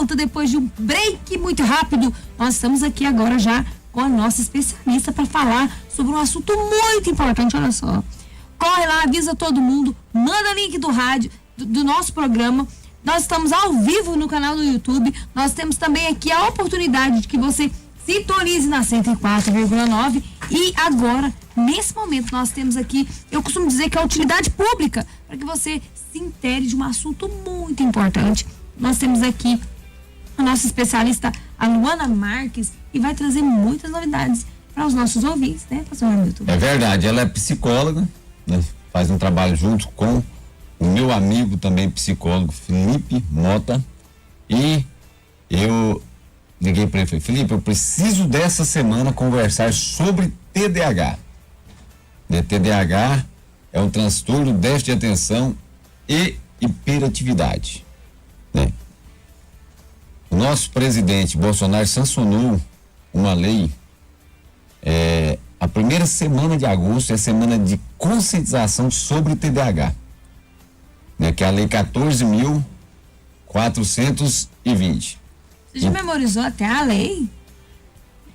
volta depois de um break muito rápido. Nós estamos aqui agora já com a nossa especialista para falar sobre um assunto muito importante, olha só. Corre lá, avisa todo mundo, manda link do rádio, do nosso programa. Nós estamos ao vivo no canal do YouTube. Nós temos também aqui a oportunidade de que você sintonize na 104,9. E agora, nesse momento, nós temos aqui, eu costumo dizer que é a utilidade pública, para que você se intere de um assunto muito importante. Nós temos aqui a nossa especialista, a Luana Marques, e vai trazer muitas novidades para os nossos ouvintes, né, pastor Hamilton? É verdade, ela é psicóloga, né? Faz um trabalho junto com o meu amigo também psicólogo, Felipe Mota, e eu liguei para ele e falei, Felipe, eu preciso dessa semana conversar sobre TDAH. TDAH é um transtorno, déficit de atenção e hiperatividade, né? O nosso presidente Bolsonaro sancionou uma lei, a primeira semana de agosto é a semana de conscientização sobre TDAH, né? Que é a lei 14.420. Você já memorizou até a lei?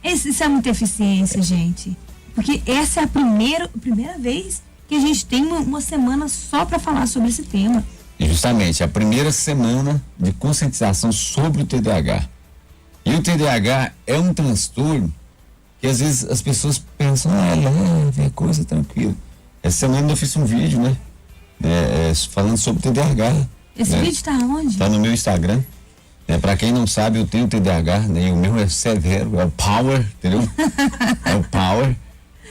Isso é muita eficiência, gente. Porque essa é a primeira vez que a gente tem uma semana só para falar sobre esse tema. E justamente, a primeira semana de conscientização sobre o TDAH. E o TDAH é um transtorno que às vezes as pessoas pensam, é coisa tranquila. Essa semana eu fiz um vídeo, né? Falando sobre TDAH. Esse vídeo tá onde? Tá no meu Instagram. Para quem não sabe, eu tenho TDAH, né? E o meu é severo, é o power, entendeu? É o power.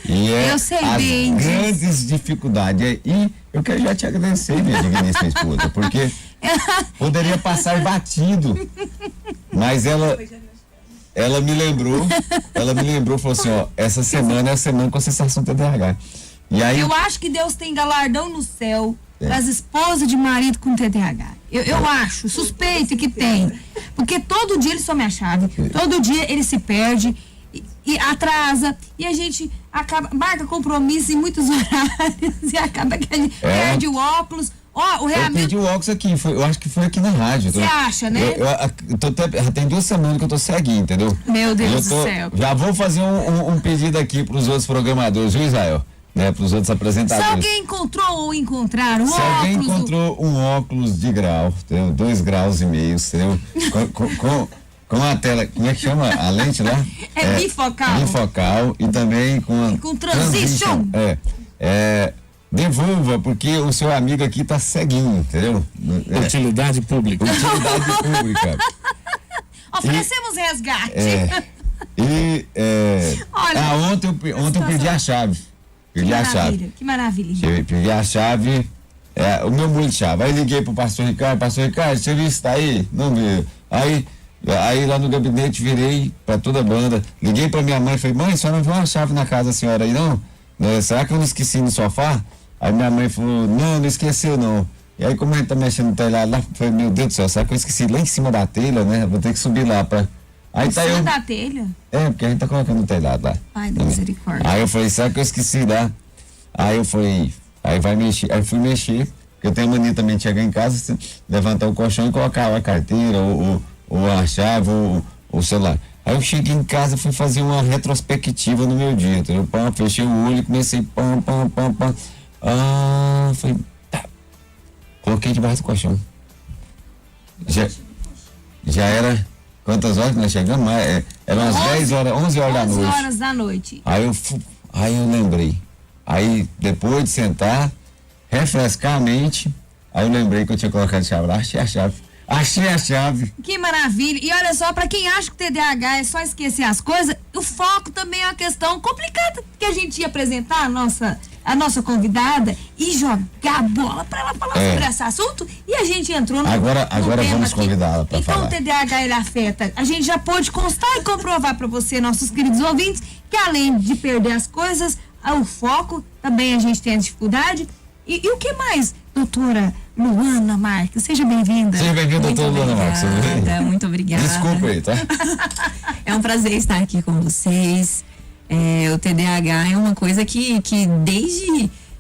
E eu sei as bem grandes dificuldades. E eu quero já te agradecer, minha digníssima esposa, porque poderia passar batido, mas ela me lembrou, falou assim, essa semana é a semana com a sensação TDAH. E aí, eu acho que Deus tem galardão no céu para as esposas de marido com TDAH. Eu acho, suspeito que tem. Porque todo dia ele some a chave, todo dia ele se perde e atrasa, e a gente marca compromisso em muitos horários e acaba que a gente perde o óculos. O eu perdi o óculos aqui, eu acho que foi aqui na rádio. Você acha, né? Tem 2 semanas que eu tô ceguinho, entendeu? Meu Deus do céu. Já vou fazer um pedido aqui pros outros programadores, viu, Israel? Né, para os outros apresentadores. Se alguém encontrou ou encontraram Se alguém encontrou um óculos de grau, entendeu? 2,5 graus, entendeu? Com a tela, como é que chama a lente lá? Bifocal. Bifocal e também com transition. Devolva, porque o seu amigo aqui tá ceguinho, entendeu? Utilidade pública. Utilidade pública. Oferecemos resgate. Olha, ontem eu perdi a chave. Que maravilha. Peguei a chave, o meu molho de chave. Aí liguei pro pastor Ricardo, o serviço tá aí? Não viu. Aí lá no gabinete virei pra toda a banda, liguei pra minha mãe, falei, mãe, a senhora não viu uma chave na casa da senhora aí não? Será que eu não esqueci no sofá? Aí minha mãe falou, não esqueceu não. E aí como a gente tá mexendo no telhado lá, eu falei, meu Deus do céu, será que eu esqueci lá em cima da telha, né? Vou ter que subir lá pra... Aí tá eu... da telha? Porque a gente tá colocando no telhado lá. Ai, da misericórdia. Aí eu falei, será que eu esqueci lá? Aí eu falei, aí fui mexer, porque eu tenho mania também de chegar em casa, levantar o colchão e colocar a carteira, ou a chave, ou o celular. Aí eu cheguei em casa, fui fazer uma retrospectiva no meu dia, entendeu? Fechei o olho e comecei, falei, tá. Coloquei debaixo do colchão. Já era... Quantas horas que nós chegamos? Eram umas 11 horas da noite. 11 horas da noite. Aí eu lembrei. Aí, depois de sentar, refrescar a mente, aí eu lembrei que eu tinha colocado a chave lá, achei a chave. Que maravilha. E olha só, pra quem acha que o TDAH é só esquecer as coisas, o foco também é uma questão complicada, que a gente ia apresentar a nossa convidada e jogar a bola pra ela falar sobre esse assunto, e a gente entrou no Agora vamos convidá-la pra falar. Então o TDAH, ele afeta, a gente já pôde constar e comprovar pra você, nossos queridos ouvintes, que além de perder as coisas, o foco, também a gente tem a dificuldade. E o que mais, doutora Luana Marques? Seja bem-vinda. Seja bem-vinda, doutora Luana Marques. Muito obrigada. Desculpa aí, tá? É um prazer estar aqui com vocês. O TDAH é uma coisa que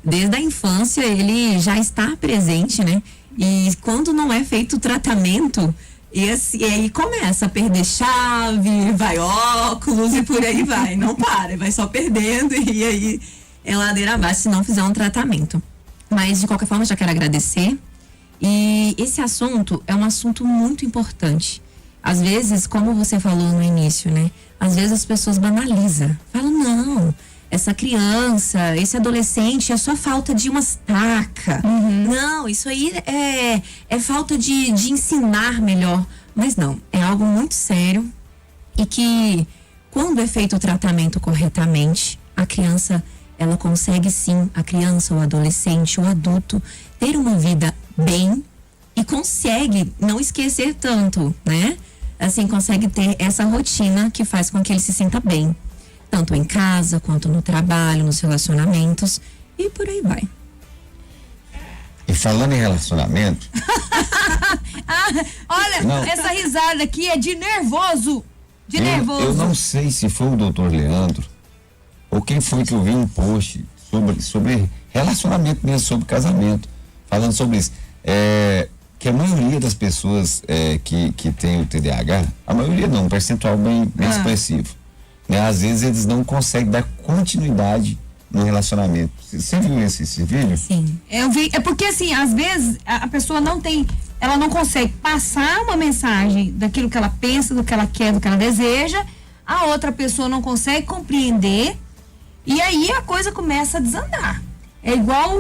desde a infância ele já está presente, né? E quando não é feito o tratamento, E aí começa a perder chave, vai óculos e por aí vai. Não para, vai só perdendo e aí é ladeira abaixo se não fizer um tratamento. Mas de qualquer forma, já quero agradecer. E esse assunto é um assunto muito importante. Às vezes, como você falou no início, né? Às vezes as pessoas banalizam. Falam, não, essa criança, esse adolescente é só falta de uma estaca. Não, isso aí é falta de ensinar melhor. Mas não, é algo muito sério e que quando é feito o tratamento corretamente, a criança, ela consegue sim, a criança, o adolescente, o adulto, ter uma vida bem e consegue não esquecer tanto, né? Assim, consegue ter essa rotina que faz com que ele se sinta bem. Tanto em casa, quanto no trabalho, nos relacionamentos e por aí vai. E falando em relacionamento... Olha, Não. essa risada aqui é de nervoso. De nervoso. Eu não sei se foi o doutor Leandro ou quem foi que eu vi um post sobre relacionamento mesmo, sobre casamento, falando sobre isso. Que a maioria das pessoas que tem o TDAH, a maioria não, um percentual bem expressivo, né? Às vezes eles não conseguem dar continuidade no relacionamento. Você viu esse vídeo? Sim. Eu vi, é porque assim, às vezes a pessoa ela não consegue passar uma mensagem daquilo que ela pensa, do que ela quer, do que ela deseja, a outra pessoa não consegue compreender e aí a coisa começa a desandar. É igual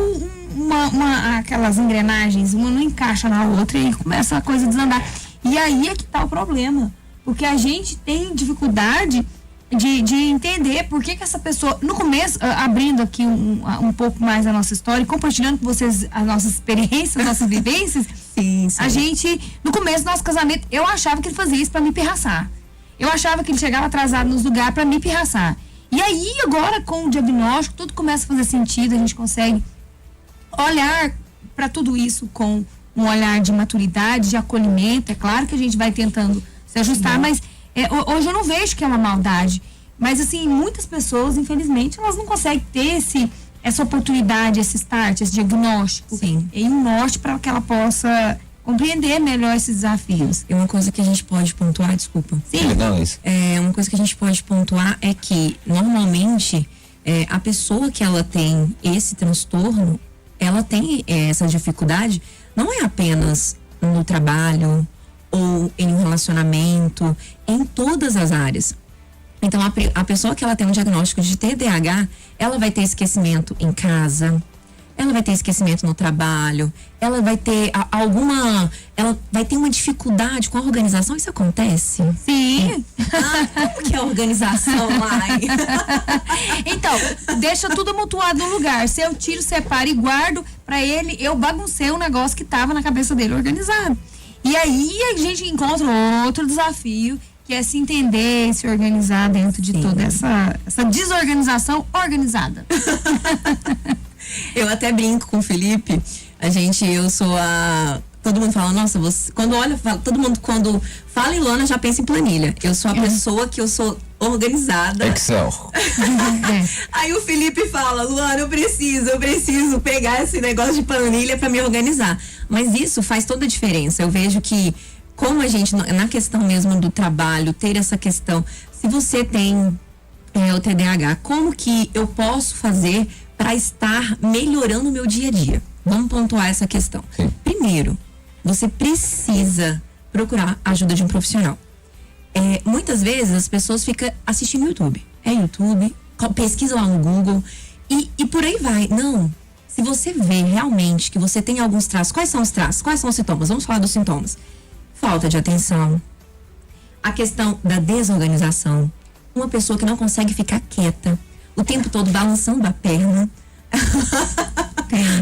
aquelas engrenagens, uma não encaixa na outra e aí começa a coisa a desandar. E aí é que tá o problema, porque a gente tem dificuldade de entender por que essa pessoa, no começo, abrindo aqui um pouco mais a nossa história e compartilhando com vocês as nossas experiências, as nossas vivências, Sim. a gente, no começo do nosso casamento, eu achava que ele fazia isso pra me pirraçar. Eu achava que ele chegava atrasado nos lugares pra me pirraçar. E aí, agora, com o diagnóstico, tudo começa a fazer sentido, a gente consegue olhar para tudo isso com um olhar de maturidade, de acolhimento. É claro que a gente vai tentando se ajustar, mas hoje eu não vejo que é uma maldade. Mas, assim, muitas pessoas, infelizmente, elas não conseguem ter essa oportunidade, esse start, esse diagnóstico. Sim. E um norte para que ela possa compreender melhor esses desafios. E uma coisa que a gente pode pontuar, desculpa. Sim. Não, isso. Uma coisa que a gente pode pontuar é que, normalmente, a pessoa que ela tem esse transtorno, ela tem essa dificuldade, não é apenas no trabalho ou em um relacionamento, em todas as áreas. Então, a pessoa que ela tem um diagnóstico de TDAH, ela vai ter esquecimento em casa, ela vai ter esquecimento no trabalho, ela vai ter ela vai ter uma dificuldade com a organização. Isso acontece? Sim. Como que é a organização lá? Então, deixa tudo amontoado no lugar. Se eu tiro, separo e guardo, pra ele, eu baguncei um negócio que tava na cabeça dele organizado. E aí a gente encontra outro desafio, que é se entender e se organizar dentro de toda essa desorganização organizada. Eu até brinco com o Felipe, eu sou todo mundo fala, nossa, você, quando fala em lona, já pensa em planilha. Eu sou a pessoa que eu sou organizada. Excel. Aí o Felipe fala, Luana, eu preciso pegar esse negócio de planilha pra me organizar. Mas isso faz toda a diferença. Eu vejo que, como a gente, na questão mesmo do trabalho, ter essa questão, se você tem o TDAH, como que eu posso fazer para estar melhorando o meu dia a dia? Vamos pontuar essa questão. Sim. Primeiro, você precisa procurar a ajuda de um profissional. Muitas vezes as pessoas ficam assistindo YouTube. YouTube, pesquisa lá no Google e por aí vai. Não. Se você vê realmente que você tem alguns traços, quais são os traços? Quais são os sintomas? Vamos falar dos sintomas. Falta de atenção, a questão da desorganização, uma pessoa que não consegue ficar quieta, o tempo todo balançando a perna,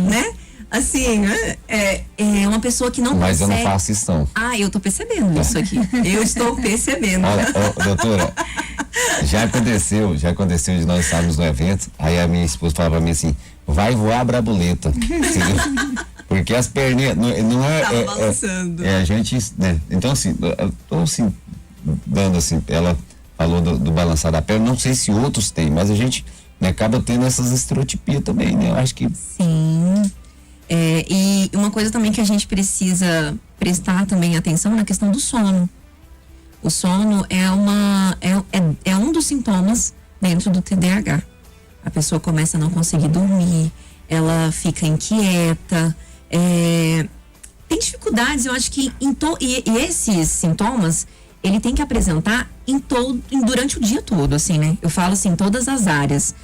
né? Assim, é uma pessoa que não Mas consegue... eu não faço isso não. Eu tô percebendo isso aqui. Eu estou percebendo. Olha, doutora, já aconteceu de nós estarmos no evento, aí a minha esposa falava pra mim assim, vai voar a brabuleta. Porque as perninhas não é... Tava balançando. A gente, né? Então assim, eu tô assim, dando assim, ela falou do balançar da perna, não sei se outros têm, mas a gente, né, acaba tendo essas estereotipias também, né? Eu acho que... Sim. E uma coisa também que a gente precisa prestar também atenção na questão do sono. O sono é um dos sintomas dentro do TDAH. A pessoa começa a não conseguir dormir, ela fica inquieta, tem dificuldades, eu acho que e esses sintomas ele tem que apresentar durante o dia todo, assim, né? Eu falo assim, todas as áreas,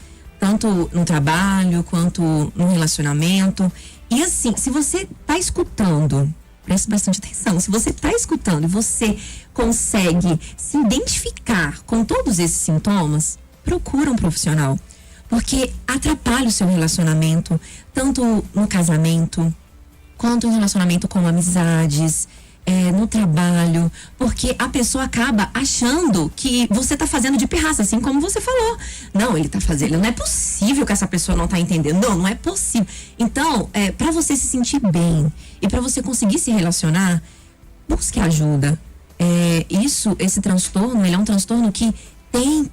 tanto no trabalho quanto no relacionamento. E assim, se você tá escutando, preste bastante atenção, se você tá escutando e você consegue se identificar com todos esses sintomas, procura um profissional, porque atrapalha o seu relacionamento, tanto no casamento, quanto no relacionamento com amizades, no trabalho, porque a pessoa acaba achando que você tá fazendo de pirraça, assim como você falou. Não, ele tá fazendo, não é possível que essa pessoa não tá entendendo. Não é possível. Então, para você se sentir bem e para você conseguir se relacionar, busque ajuda. Esse transtorno, ele é um transtorno que tem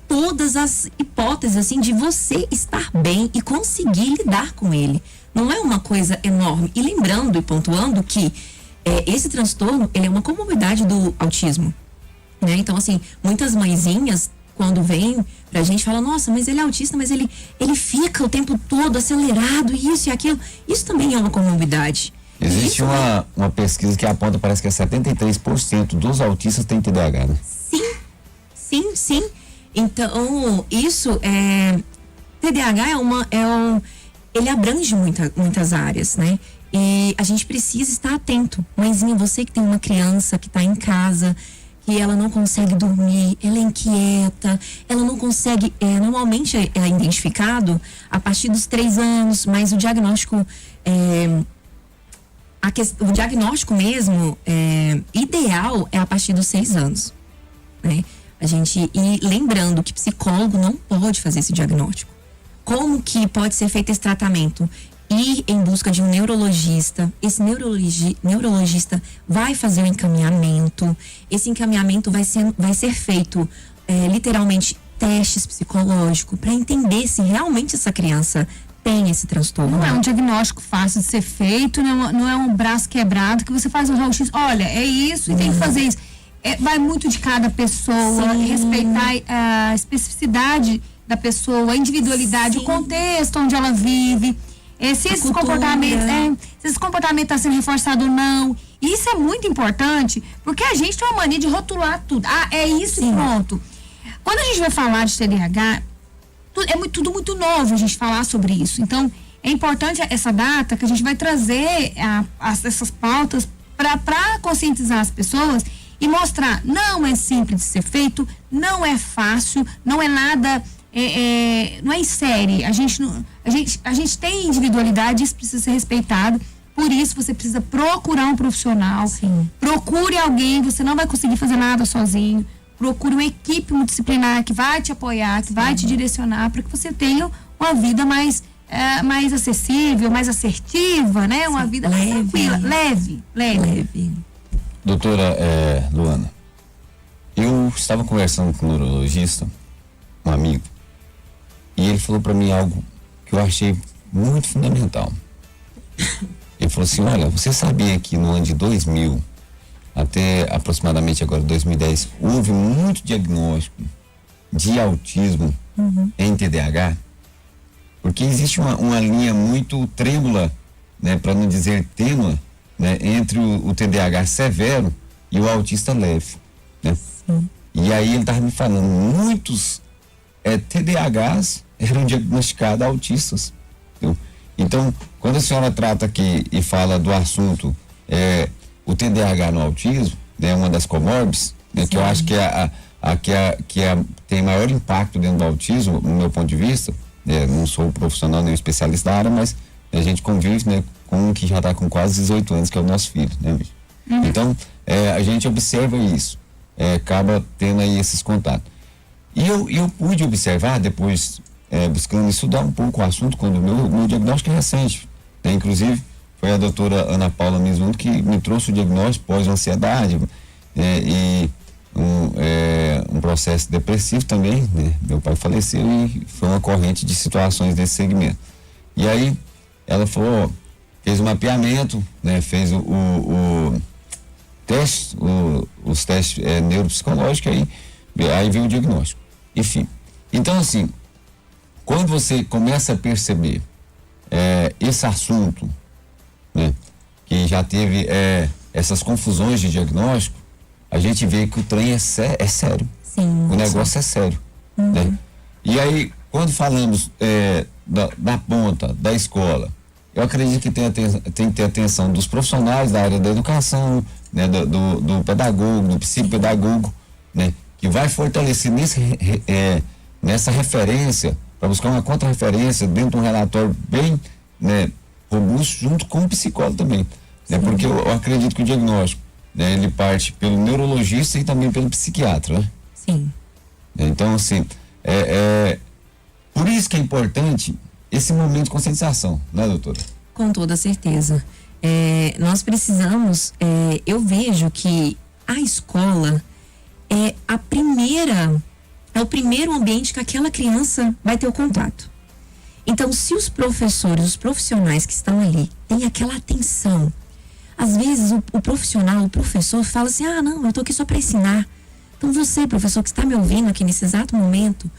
todas as hipóteses, assim, de você estar bem e conseguir lidar com ele. Não é uma coisa enorme. E lembrando e pontuando que esse transtorno, ele é uma comorbidade do autismo, né? Então, assim, muitas mãezinhas, quando vêm pra gente, falam, nossa, mas ele é autista, mas ele fica o tempo todo acelerado, isso e aquilo. Isso também é uma comorbidade. Existe uma pesquisa que aponta, parece que 73% dos autistas têm TDAH, né? Sim. Então, isso TDAH ele abrange muitas áreas, né? E a gente precisa estar atento. Mãezinha, você que tem uma criança que está em casa, que ela não consegue dormir, ela é inquieta, ela não consegue, normalmente é identificado a partir dos 3 anos, mas o diagnóstico, o diagnóstico mesmo, ideal é a partir dos 6 anos, né? E lembrando que psicólogo não pode fazer esse diagnóstico. Como que pode ser feito esse tratamento? Ir em busca de um neurologista. Esse neurologista vai fazer um encaminhamento. Esse encaminhamento vai ser feito literalmente testes psicológicos para entender se realmente essa criança tem esse transtorno. Não é um diagnóstico fácil de ser feito, não é um braço quebrado que você faz um raio-x. Olha, é isso e tem que fazer isso. Vai muito de cada pessoa, respeitar a especificidade da pessoa, a individualidade, o contexto onde ela vive. Se esse comportamento está sendo reforçado ou não. Isso é muito importante, porque a gente tem uma mania de rotular tudo. É isso e pronto. Quando a gente vai falar de TDAH, tudo muito novo a gente falar sobre isso. Então, é importante essa data que a gente vai trazer essas pautas para conscientizar as pessoas e mostrar, não é simples de ser feito, não é fácil, não é nada... não é em série, a gente tem individualidade, isso precisa ser respeitado, por isso você precisa procurar um profissional. Sim. Procure alguém, você não vai conseguir fazer nada sozinho, procure uma equipe multidisciplinar que vai te apoiar, que vai te direcionar para que você tenha uma vida mais acessível, mais assertiva, né? Uma vida mais tranquila, leve. Doutora Luana, eu estava conversando com um neurologista, um amigo, e ele falou para mim algo que eu achei muito fundamental. Ele falou assim, olha, você sabia que no ano de 2000 até aproximadamente agora 2010 houve muito diagnóstico de autismo em TDAH? Porque existe uma linha muito trêmula, né, para não dizer tênue, né, entre o TDAH severo e o autista leve, né? E aí ele estava me falando, muitos TDAHs eram diagnosticados autistas, entendeu? Então, quando a senhora trata aqui e fala do assunto o TDAH no autismo, né, uma das comorbis, né, que eu acho que tem maior impacto dentro do autismo, no meu ponto de vista, não sou profissional nem especialista da área, mas a gente convive, né, com um que já está com quase 18 anos, que é o nosso filho, né? Então, a gente observa isso, acaba tendo aí esses contatos. E eu pude observar, depois, buscando estudar um pouco o assunto, quando o meu diagnóstico é recente, né? Inclusive, foi a doutora Ana Paula Misundo que me trouxe o diagnóstico pós-ansiedade e um processo depressivo também, né? Meu pai faleceu e foi uma corrente de situações desse segmento. E aí, ela falou, fez o mapeamento, né? Fez o teste, os testes neuropsicológicos, aí veio o diagnóstico. Enfim, então assim, quando você começa a perceber esse assunto, né? Que já teve essas confusões de diagnóstico, a gente vê que o trem é sério. Sim. O negócio é sério, né? E aí, quando falamos da ponta, da escola, eu acredito que tem que ter atenção dos profissionais da área da educação, né? Do pedagogo, do psicopedagogo, né? Que vai fortalecer nessa referência, para buscar uma contra-referência dentro de um relatório bem, né, robusto, junto com o psicólogo também. Né? Porque eu acredito que o diagnóstico, né, ele parte pelo neurologista e também pelo psiquiatra, né? Sim. Então, assim, por isso que é importante esse momento de conscientização, né, doutora? Com toda certeza. Nós precisamos, eu vejo que a escola é o primeiro ambiente que aquela criança vai ter o contato. Então, se os professores, os profissionais que estão ali, têm aquela atenção, às vezes o profissional, o professor fala assim, não, eu tô aqui só para ensinar. Então você, professor, que está me ouvindo aqui nesse exato momento,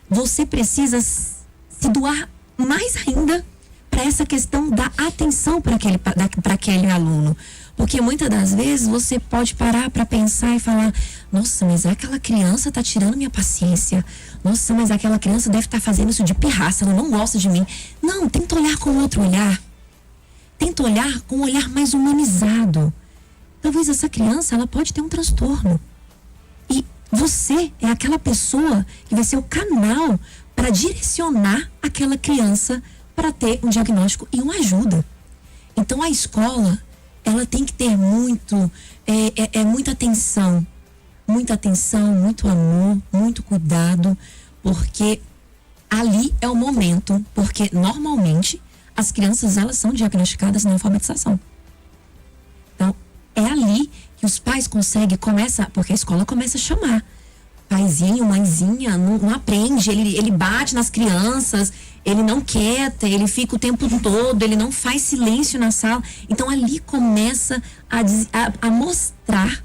você precisa se doar mais ainda para essa questão da atenção para aquele aluno. Porque muitas das vezes você pode parar para pensar e falar, nossa, mas aquela criança tá tirando minha paciência. Nossa, mas aquela criança deve estar fazendo isso de pirraça, ela não gosta de mim. Não, tenta olhar com outro olhar. Tenta olhar com um olhar mais humanizado. Talvez essa criança, ela pode ter um transtorno. E você é aquela pessoa que vai ser o canal para direcionar aquela criança para ter um diagnóstico e uma ajuda. Então a escola, ela tem que ter muita atenção, muito amor, muito cuidado, porque ali é o momento, porque normalmente as crianças, elas são diagnosticadas na alfabetização. Então, é ali que os pais conseguem, porque a escola começa a chamar. Paizinho, mãezinha, não aprende, ele bate nas crianças, ele não quieta, ele fica o tempo todo, ele não faz silêncio na sala. Então, ali começa a mostrar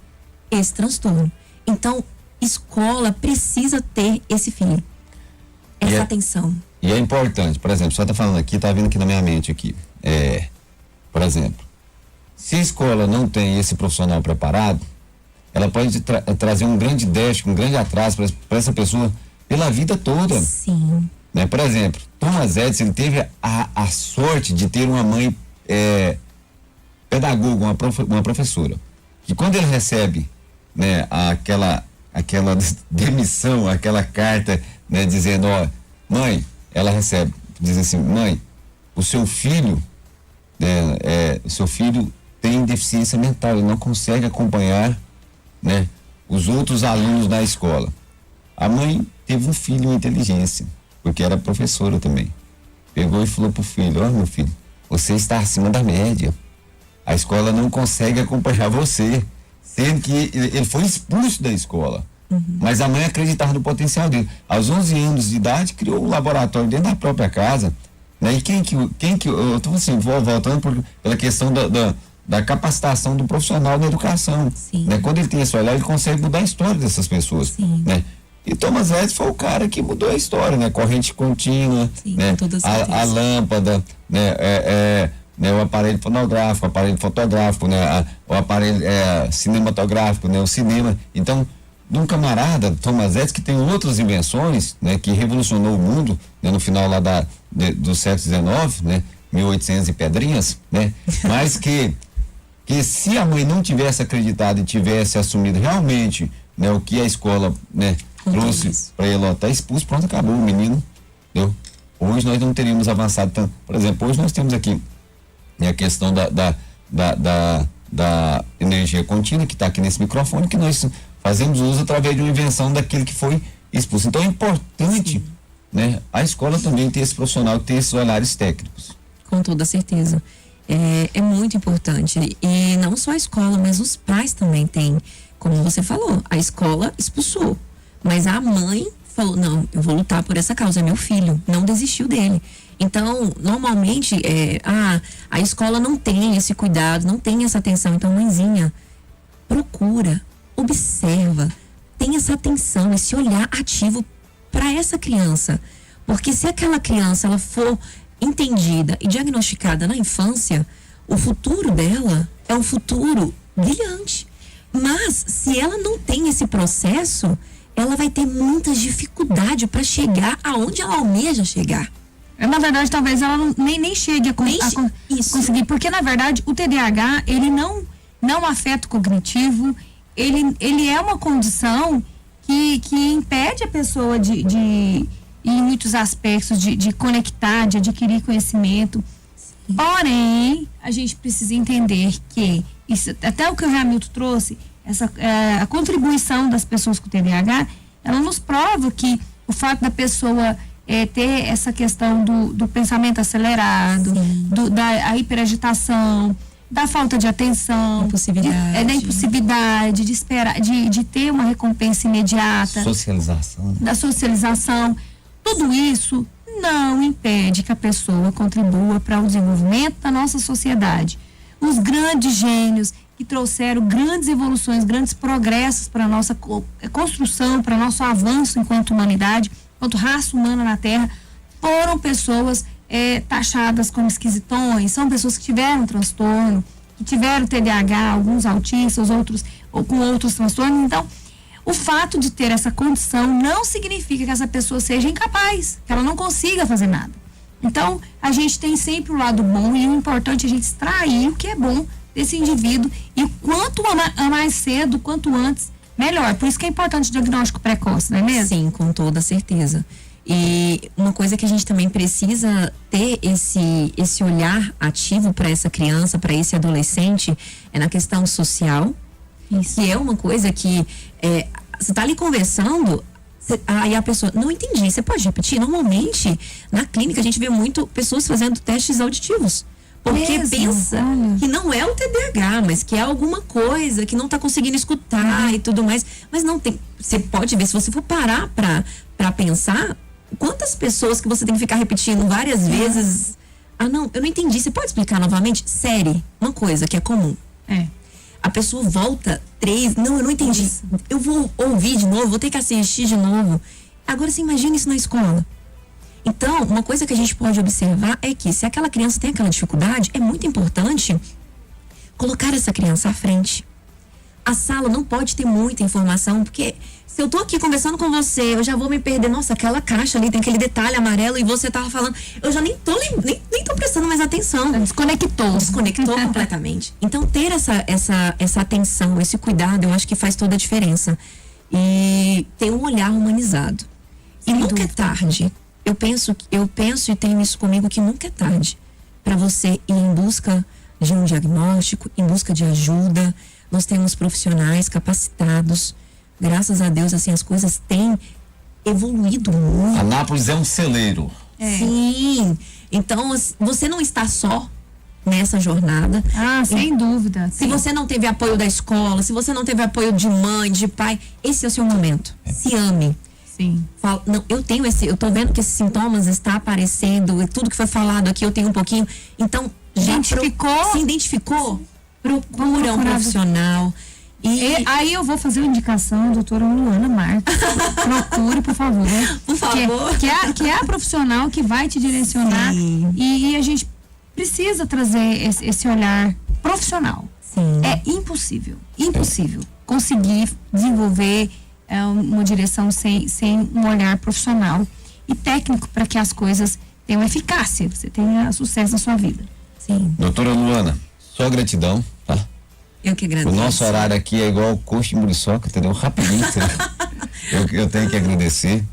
esse transtorno. Então, escola precisa ter esse filho, essa atenção. E é importante, por exemplo, só tá falando aqui, tá vindo aqui na minha mente aqui, por exemplo, se a escola não tem esse profissional preparado, ela pode trazer um grande déficit, um grande atraso para essa pessoa pela vida toda. Sim. Né? Por exemplo, Thomas Edison, ele teve a sorte de ter uma mãe pedagoga, uma professora, que quando ele recebe, né, aquela demissão, aquela carta, né, dizendo, mãe, ela recebe, diz assim, mãe, o seu filho tem deficiência mental, ele não consegue acompanhar, né, os outros alunos na escola. A mãe teve um filho com inteligência, porque era professora também. Pegou e falou pro filho, meu filho, você está acima da média. A escola não consegue acompanhar você, sendo que ele foi expulso da escola. Mas a mãe acreditava no potencial dele. Aos 11 anos de idade, criou um laboratório dentro da própria casa, né? E quem que eu tô assim, voltando pela questão da capacitação do profissional da educação. Né? Quando ele tem esse olhar, ele consegue mudar a história dessas pessoas. Sim. Né? E Thomas Edison foi o cara que mudou a história, né? Corrente contínua, sim, né? A lâmpada, né? O aparelho fonográfico, o aparelho fotográfico, né? O aparelho cinematográfico, né? O cinema. Então, de um camarada, Thomas Edison, que tem outras invenções, né? Que revolucionou o mundo, né? No final lá do século XIX, né? 1800 e pedrinhas, né? Mas que se a mãe não tivesse acreditado e tivesse assumido realmente, né, o que a escola, né, trouxe para ele, tá expulso, pronto, acabou o menino, entendeu? Hoje nós não teríamos avançado tanto. Por exemplo, hoje nós temos aqui, né, a questão da energia contínua, que está aqui nesse microfone, que nós fazemos uso através de uma invenção daquele que foi expulso. Então é importante, né, a escola também ter esse profissional, ter esses olhares técnicos. Com toda certeza. É muito importante. E não só a escola, mas os pais também têm. Como você falou, a escola expulsou. Mas a mãe falou, não, eu vou lutar por essa causa, é meu filho. Não desistiu dele. Então, normalmente, a escola não tem esse cuidado, não tem essa atenção. Então, mãezinha, procura, observa, tem essa atenção, esse olhar ativo para essa criança. Porque se aquela criança ela for entendida e diagnosticada na infância, o futuro dela é um futuro brilhante. Mas, se ela não tem esse processo, ela vai ter muita dificuldade para chegar aonde ela almeja chegar. Na verdade, talvez ela nem chegue a conseguir, porque na verdade o TDAH, ele não afeta o cognitivo, ele é uma condição que impede a pessoa de em muitos aspectos, de conectar, de adquirir conhecimento. Sim. Porém, a gente precisa entender que, isso, até o que o Hamilton trouxe, a contribuição das pessoas com TDAH, ela nos prova que o fato da pessoa ter essa questão do pensamento acelerado, da hiperagitação, da falta de atenção, da impossibilidade de esperar, de ter uma recompensa imediata, da socialização, tudo isso não impede que a pessoa contribua para o desenvolvimento da nossa sociedade. Os grandes gênios que trouxeram grandes evoluções, grandes progressos para a nossa construção, para nosso avanço enquanto humanidade, enquanto raça humana na Terra, foram pessoas taxadas como esquisitões, são pessoas que tiveram transtorno, que tiveram TDAH, alguns autistas, outros ou com outros transtornos. Então, o fato de ter essa condição não significa que essa pessoa seja incapaz, que ela não consiga fazer nada. Então, a gente tem sempre o lado bom e o importante é a gente extrair o que é bom desse indivíduo e quanto mais cedo, quanto antes, melhor. Por isso que é importante o diagnóstico precoce, não é mesmo? Sim, com toda certeza. E uma coisa que a gente também precisa ter esse olhar ativo para essa criança, para esse adolescente, é na questão social. Isso. Que é uma coisa que você tá ali conversando, aí a pessoa, não entendi, você pode repetir? Normalmente, na clínica, a gente vê muito pessoas fazendo testes auditivos. Porque pensa que não é o TDAH, mas que é alguma coisa que não tá conseguindo escutar e tudo mais. Mas não tem. Você pode ver, se você for parar pra pensar, quantas pessoas que você tem que ficar repetindo várias vezes. Não, eu não entendi. Você pode explicar novamente? Série, uma coisa que é comum. A pessoa volta 3, não, eu não entendi. Eu vou ouvir de novo, vou ter que assistir de novo. Agora você imagina isso na escola. Então, uma coisa que a gente pode observar é que se aquela criança tem aquela dificuldade, é muito importante colocar essa criança à frente. A sala não pode ter muita informação, porque se eu tô aqui conversando com você, eu já vou me perder. Nossa, aquela caixa ali tem aquele detalhe amarelo e você tava falando, eu já nem tô prestando mais atenção. Desconectou completamente. Então, ter essa atenção, esse cuidado, eu acho que faz toda a diferença. E ter um olhar humanizado. E nunca é tarde. Eu penso e tenho isso comigo, que nunca é tarde para você ir em busca de um diagnóstico, em busca de ajuda. Nós temos profissionais capacitados. Graças a Deus, assim, as coisas têm evoluído muito. Anápolis é um celeiro. Sim. Então, você não está só nessa jornada. Sem dúvida. Se você não teve apoio da escola, se você não teve apoio de mãe, de pai, esse é o seu momento. Se ame. Sim. Não, eu tô vendo que esses sintomas estão aparecendo, e tudo que foi falado aqui eu tenho um pouquinho. Então, se identificou, procura um profissional. E aí eu vou fazer uma indicação, doutora Luana Marques. Procure, por favor. Por favor. Que é a profissional que vai te direcionar. E a gente precisa trazer esse olhar profissional. Sim. É impossível conseguir desenvolver uma direção sem um olhar profissional e técnico para que as coisas tenham eficácia, você tenha sucesso na sua vida. Sim. Doutora Luana, só gratidão, tá? Eu que agradeço. O nosso horário aqui é igual coxa e muriçoca, entendeu? Rapidinho. eu tenho que agradecer.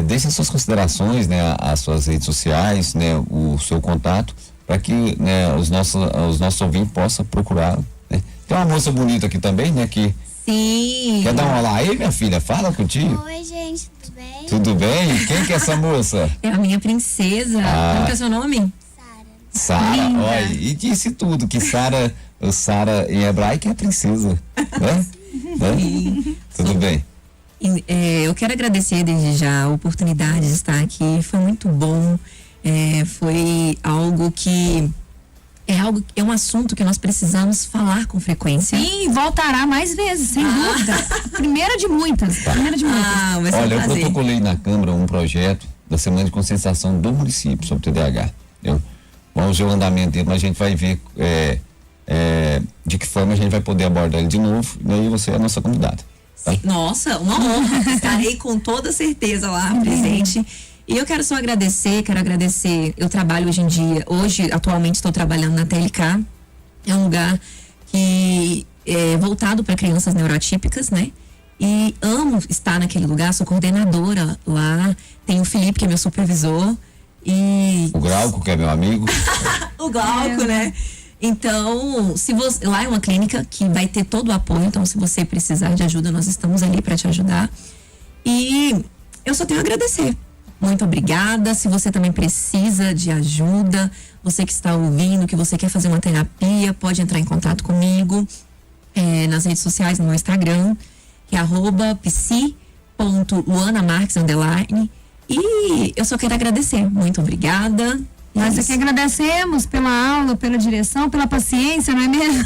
Deixe as suas considerações, né? As suas redes sociais, né? O seu contato, para que, né, os nossos ouvintes possam procurar, né? Tem uma moça bonita aqui também, né? Que sim. Quer dar um olá aí, minha filha? Fala contigo. Oi, gente, tudo bem? Tudo bem? Quem que é essa moça? É a minha princesa. Como que é o seu nome? Sara. Olha, e disse tudo, que Sara em hebraico é princesa, né? Tudo bem. Eu quero agradecer desde já a oportunidade de estar aqui, foi muito bom. Foi algo que é um assunto que nós precisamos falar com frequência. E voltará mais vezes, sem dúvida. Primeira de muitas. Vai ser Olha, eu prazer. protocolei na Câmara um projeto da Semana de Conscientização do município sobre TDAH. Entendeu? Vamos ver o andamento dele, mas a gente vai ver de que forma a gente vai poder abordar ele de novo. E aí você é a nossa convidada. Tá? Nossa, uma honra. Estarei com toda certeza lá presente. E eu quero só agradecer, eu trabalho atualmente estou trabalhando na TLK, é um lugar que é voltado para crianças neurotípicas, né? E amo estar naquele lugar, sou coordenadora lá, tem o Felipe, que é meu supervisor, e... O Glauco, que é meu amigo. O Glauco, né? Então, lá é uma clínica que vai ter todo o apoio, então se você precisar de ajuda, nós estamos ali para te ajudar. E eu só tenho a agradecer. Muito obrigada. Se você também precisa de ajuda, você que está ouvindo, que você quer fazer uma terapia, pode entrar em contato comigo nas redes sociais, no meu Instagram, que é @psi.luanamarques_. E eu só quero agradecer. Muito obrigada. Nós aqui agradecemos pela aula, pela direção, pela paciência, não é mesmo?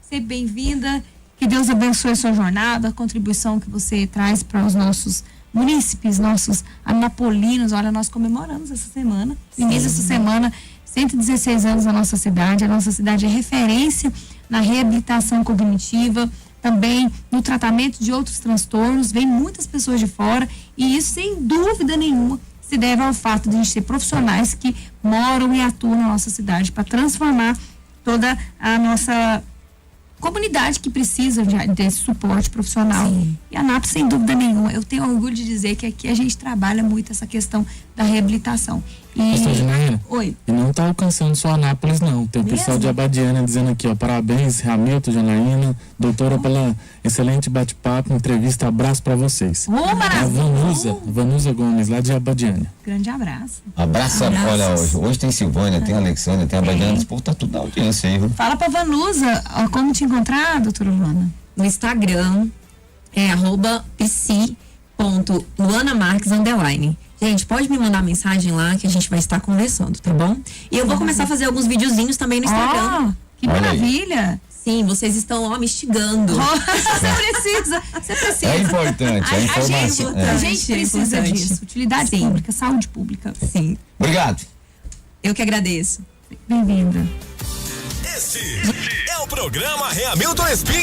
Seja bem-vinda. Que Deus abençoe a sua jornada, a contribuição que você traz para os nossos munícipes, nossos anapolinos. Olha, nós comemoramos essa semana, início dessa semana, 116 anos da nossa cidade. A nossa cidade é referência na reabilitação cognitiva, também no tratamento de outros transtornos. Vem muitas pessoas de fora e isso, sem dúvida nenhuma, se deve ao fato de a gente ter profissionais que moram e atuam na nossa cidade para transformar toda a nossa comunidade que precisa desse suporte profissional. Sim. E a ANAP, sem dúvida nenhuma, eu tenho orgulho de dizer que aqui a gente trabalha muito essa questão da reabilitação. Pastor Janaína, Oi. e não tá alcançando só Anápolis, não. Tem o pessoal de Abadiânia dizendo aqui, ó, parabéns, Hamilton, Janaína, doutora, pela excelente bate-papo, entrevista, abraço pra vocês. Ô, maravilha! A Vanusa Gomes, lá de Abadiânia. Grande abraço. Abraço. Olha, hoje tem Silvânia, tem Alexandre, tem a Badiana, esse povo tá tudo na audiência aí, viu? Fala pra Vanusa, ó, como te encontrar, doutora Luana? No Instagram é @psi.luanamarques_. Gente, pode me mandar mensagem lá que a gente vai estar conversando, tá bom? E eu vou começar a fazer alguns videozinhos também no Instagram. Ó, que Olha aí. maravilha! Sim, vocês estão, me instigando. Você precisa. É importante, a informação. A gente precisa importante. disso. Utilidade Sim. pública, saúde pública. Sim, Obrigado. eu que agradeço. Bem-vinda. Este é o programa Hamilton Espin.